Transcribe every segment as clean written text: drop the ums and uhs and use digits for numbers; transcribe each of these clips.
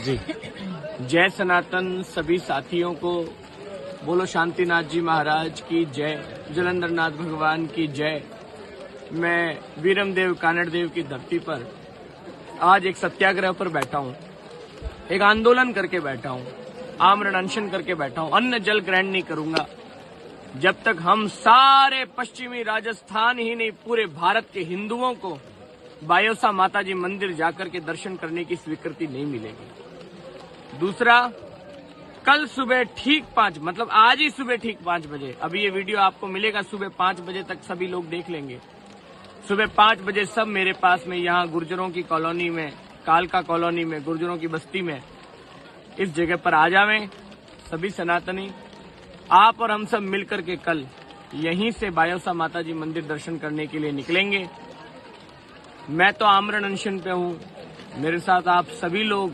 जी। जय सनातन सभी साथियों को, बोलो शांतिनाथ जी महाराज की जय, जलंधरनाथ भगवान की जय। मैं वीरमदेव कानड़देव की धरती पर आज एक सत्याग्रह पर बैठा हूँ, एक आंदोलन करके बैठा हूँ, आमरण अनशन करके बैठा हूँ। अन्न जल ग्रहण नहीं करूंगा जब तक हम सारे पश्चिमी राजस्थान ही नहीं पूरे भारत के हिंदुओं को बायोसा माताजी मंदिर जाकर के दर्शन करने की स्वीकृति नहीं मिलेगी। दूसरा, कल सुबह ठीक 5 मतलब आज ही सुबह ठीक 5 बजे, अभी ये वीडियो आपको मिलेगा सुबह 5 बजे तक सभी लोग देख लेंगे। सुबह 5 बजे सब मेरे पास में यहाँ गुर्जरों की कॉलोनी में, कालका कॉलोनी में, गुर्जरों की बस्ती में इस जगह पर आ जावें। सभी सनातनी आप और हम सब मिलकर के कल यहीं से बायोसा माताजी मंदिर दर्शन करने के लिए निकलेंगे। मैं तो आमरण अनशन पे हूँ, मेरे साथ आप सभी लोग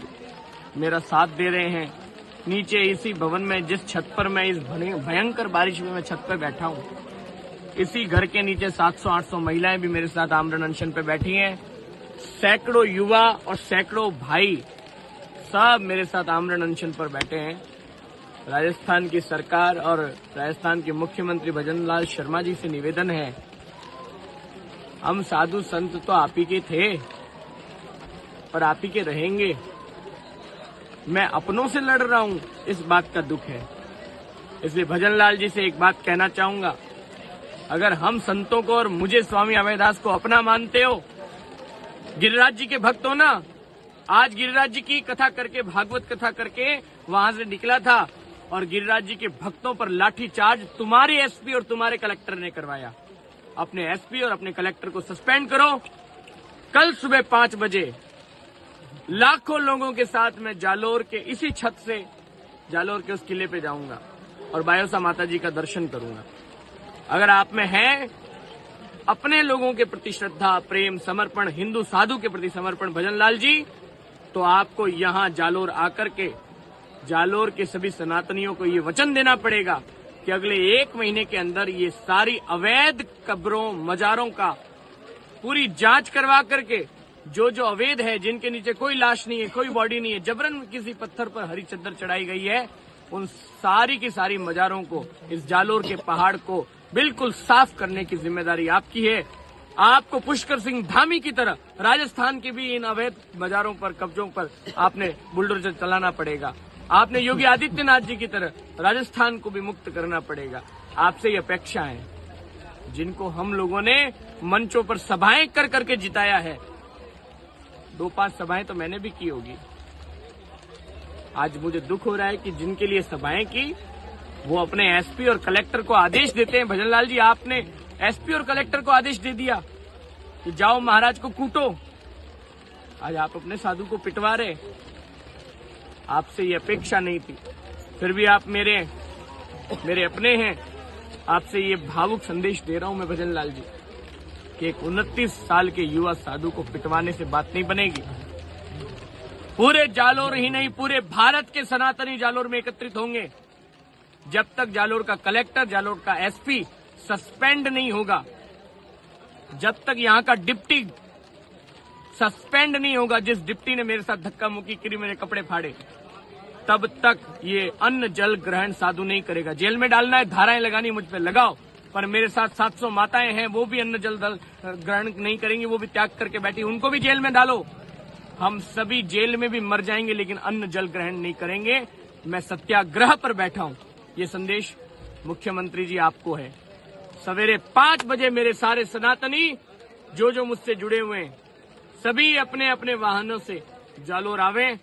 मेरा साथ दे रहे हैं। नीचे इसी भवन में जिस छत पर मैं इस भयंकर बारिश में मैं छत पर बैठा हूँ, इसी घर के नीचे 700-800 महिलाएं भी मेरे साथ आमरण अनशन पे बैठी हैं। सैकड़ों युवा और सैकड़ों भाई सब मेरे साथ आमरण अनशन पर बैठे हैं। राजस्थान की सरकार और राजस्थान के मुख्यमंत्री भजनलाल शर्मा जी से निवेदन है, हम साधु संत तो आप ही के थे पर आप ही के रहेंगे। मैं अपनों से लड़ रहा हूं, इस बात का दुख है। इसलिए भजनलाल जी से एक बात कहना चाहूंगा, अगर हम संतों को और मुझे स्वामी अभयदास को अपना मानते हो, गिरिराज जी के भक्त हो ना, आज गिरिराज जी की कथा करके, भागवत कथा करके वहां से निकला था और गिरिराज जी के भक्तों पर लाठी चार्ज तुम्हारे एसपी और तुम्हारे कलेक्टर ने करवाया। अपने एसपी और अपने कलेक्टर को सस्पेंड करो। कल सुबह 5 बजे लाखों लोगों के साथ मैं जालोर के इसी छत से जालोर के उस किले पे जाऊंगा और बायोसा माता जी का दर्शन करूंगा। अगर आप में है अपने लोगों के प्रति श्रद्धा, प्रेम, समर्पण, हिंदू साधु के प्रति समर्पण भजनलाल जी, तो आपको यहाँ जालोर आकर के जालोर के सभी सनातनियों को ये वचन देना पड़ेगा कि अगले 1 महीने के अंदर ये सारी अवैध कब्रों, मजारों का पूरी जांच करवा करके जो अवैध है, जिनके नीचे कोई लाश नहीं है, कोई बॉडी नहीं है, जबरन किसी पत्थर पर हरी चद्दर चढ़ाई गई है, उन सारी की सारी मजारों को, इस जालोर के पहाड़ को बिल्कुल साफ करने की जिम्मेदारी आपकी है। आपको पुष्कर सिंह धामी की तरह राजस्थान के भी इन अवैध मजारों पर, कब्जों पर आपने बुलडोजर चलाना पड़ेगा। आपने योगी आदित्यनाथ जी की तरह राजस्थान को भी मुक्त करना पड़ेगा। आपसे ये अपेक्षा है, जिनको हम लोगों ने मंचों पर सभाएं कर करके जिताया है, 2-5 सभाएं तो मैंने भी की होगी। आज मुझे दुख हो रहा है कि जिनके लिए सभाएं की, वो अपने एसपी और कलेक्टर को आदेश देते हैं। भजनलाल जी, आपने एसपी और कलेक्टर को आदेश दे दिया कि जाओ महाराज को कूटो। आज आप अपने साधु को पिटवा रहे। आपसे ये अपेक्षा नहीं थी, फिर भी आप मेरे अपने हैं। आपसे ये भावुक संदेश दे रहा हूं मैं भजनलाल जी कि एक 29 साल के युवा साधु को पिटवाने से बात नहीं बनेगी। पूरे जालोर ही नहीं, पूरे भारत के सनातनी जालोर में एकत्रित होंगे। जब तक जालोर का कलेक्टर, जालोर का एसपी सस्पेंड नहीं होगा, जब तक यहां का डिप्टी सस्पेंड नहीं होगा, जिस डिप्टी ने मेरे साथ धक्का मुक्की करी, मेरे कपड़े फाड़े, तब तक ये अन्न जल ग्रहण साधु नहीं करेगा। जेल में डालना है, धाराएं लगानी मुझ पे लगाओ, पर मेरे साथ 700 माताएं हैं, वो भी अन्न जल ग्रहण नहीं करेंगी, वो भी त्याग करके बैठी, उनको भी जेल में डालो। हम सभी जेल में भी मर जाएंगे लेकिन अन्न जल ग्रहण नहीं करेंगे। मैं सत्याग्रह पर बैठा हूं। ये संदेश मुख्यमंत्री जी आपको है। सवेरे 5 बजे मेरे सारे सनातनी जो मुझसे जुड़े हुए हैं, सभी अपने अपने वाहनों से जालोर आवे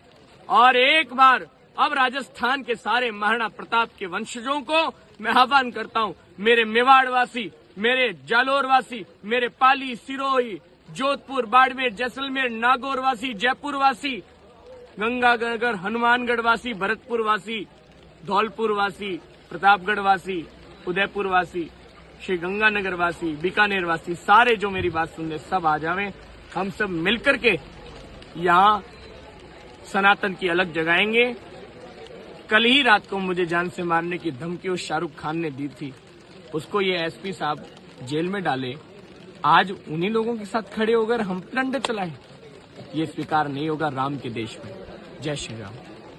और एक बार अब राजस्थान के सारे महाराणा प्रताप के वंशजों को मैं आह्वान करता हूं, मेरे मेवाड़ वासी, मेरे जालोर वासी, मेरे पाली, सिरोही, जोधपुर, बाड़मेर, जैसलमेर, नागौर वासी, जयपुर वासी, गंगानगर, हनुमानगढ़ वासी, भरतपुर वासी, धौलपुर वासी, प्रतापगढ़ वासी, उदयपुर वासी, श्री गंगानगर वासी, बीकानेर वासी, सारे जो मेरी बात सुन रहे सब आ जावें। हम सब मिलकर के यहाँ सनातन की अलग जगाएंगे। कल ही रात को मुझे जान से मारने की धमकी उस शाहरुख खान ने दी थी, उसको ये एसपी साहब जेल में डाले। आज उन्हीं लोगों के साथ खड़े होकर हम डंडे चलाएं, ये स्वीकार नहीं होगा राम के देश में। जय श्री राम।